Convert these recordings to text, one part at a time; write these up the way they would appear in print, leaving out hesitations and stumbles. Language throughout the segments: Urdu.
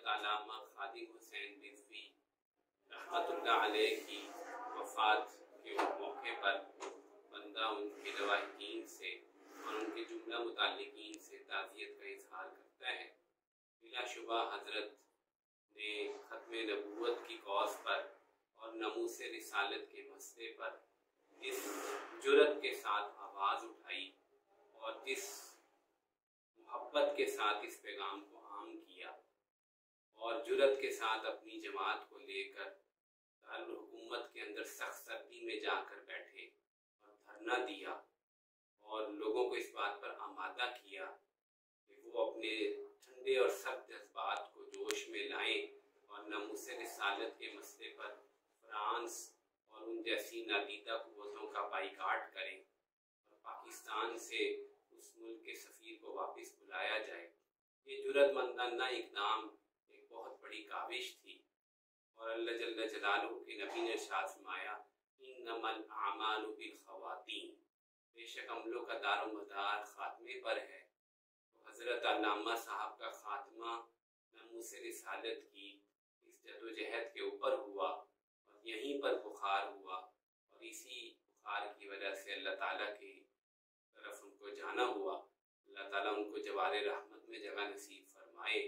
حضرت علامہ خادم حسین رضوی رحمۃ اللہ علیہ کی وفات کے موقع پر بندہ ان کے لواحقین سے اور ان کے جملہ متعلقین سے تعزیت کا اظہار کرتا ہے۔ بلا شبہ حضرت نے ختم نبوت کی کاز پر اور ناموس رسالت کے مسئلے پر جس جرأت کے ساتھ آواز اٹھائی اور جس محبت کے ساتھ اس پیغام کو عام کیا اور جرأت کے ساتھ اپنی جماعت کو لے کر دارالحکومت کے اندر سخت سردی میں جا کر بیٹھے اور دھرنا دیا اور لوگوں کو اس بات پر آمادہ کیا کہ وہ اپنے ٹھنڈے اور سخت جذبات کو جوش میں لائیں اور ناموس رسالت کے مسئلے پر فرانس اور ان جیسی نادیدہ قوتوں کا بائیکاٹ کریں اور پاکستان سے اس ملک کے سفیر کو واپس بلایا جائے۔ یہ جرأت مندانہ اقدام ایک بہت بڑی کاوش تھی اور اللہ جل جلالہ کے نبی نے ارشاد فرمایا انما الاعمال بالخواتیم، بے شک عملوں کا دار و مدار خاتمے پر ہے۔ تو حضرت علامہ صاحب کا خاتمہ ناموس رسالت کی اس جد و جہد کے اوپر ہوا اور یہیں پر بخار ہوا اور اسی بخار کی وجہ سے اللہ تعالیٰ کی طرف ان کو جانا ہوا۔ اللہ تعالیٰ ان کو جوار رحمت میں جگہ نصیب فرمائے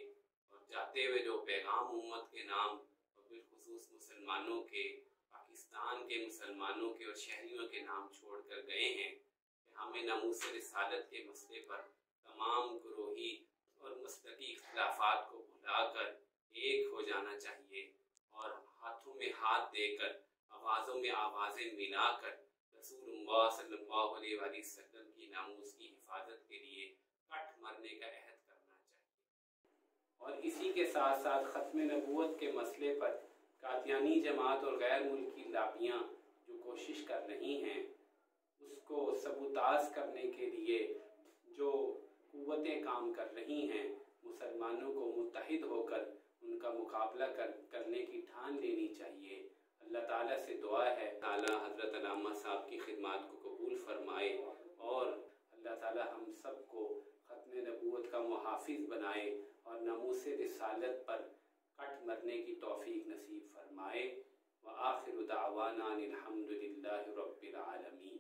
اور جاتے ہوئے جو پیغام امت کے نام اور بالخصوص مسلمانوں کے، پاکستان کے مسلمانوں کے اور شہریوں کے نام چھوڑ کر گئے ہیں کہ ہمیں ناموس رسالت کے مسئلے پر تمام گروہی اور مسلکی اختلافات کو بھلا کر ایک ہو جانا چاہیے اور ہاتھوں میں ہاتھ دے کر آوازوں میں آوازیں ملا کر رسول اللہ صلی اللہ علیہ وآلہ وسلم کی ناموس کی حفاظت کے لیے کٹ مرنے کا عہد کرنا چاہیے۔ اور اسی کے ساتھ ساتھ ختم نبوت کے مسئلے پر قادیانی جماعت اور غیر ملکی لابیاں جو کوشش کر رہی ہیں اس کو سبوتاژ کرنے کے لیے جو قوتیں کام کر رہی ہیں، مسلمانوں کو متحد ہو کر ان کا مقابلہ کرنے کی ٹھان لینی چاہیے۔ اللہ تعالیٰ سے دعا ہے تعالیٰ حضرت علامہ صاحب کی خدمات کو قبول فرمائے اور اللہ تعالیٰ ہم سب کو ختم نبوت کا محافظ بنائے اور ناموس رسالت پر کٹ مرنے کی توفیق نصیب فرمائے۔ وآخر دعوانا الحمد للہ رب العالمین۔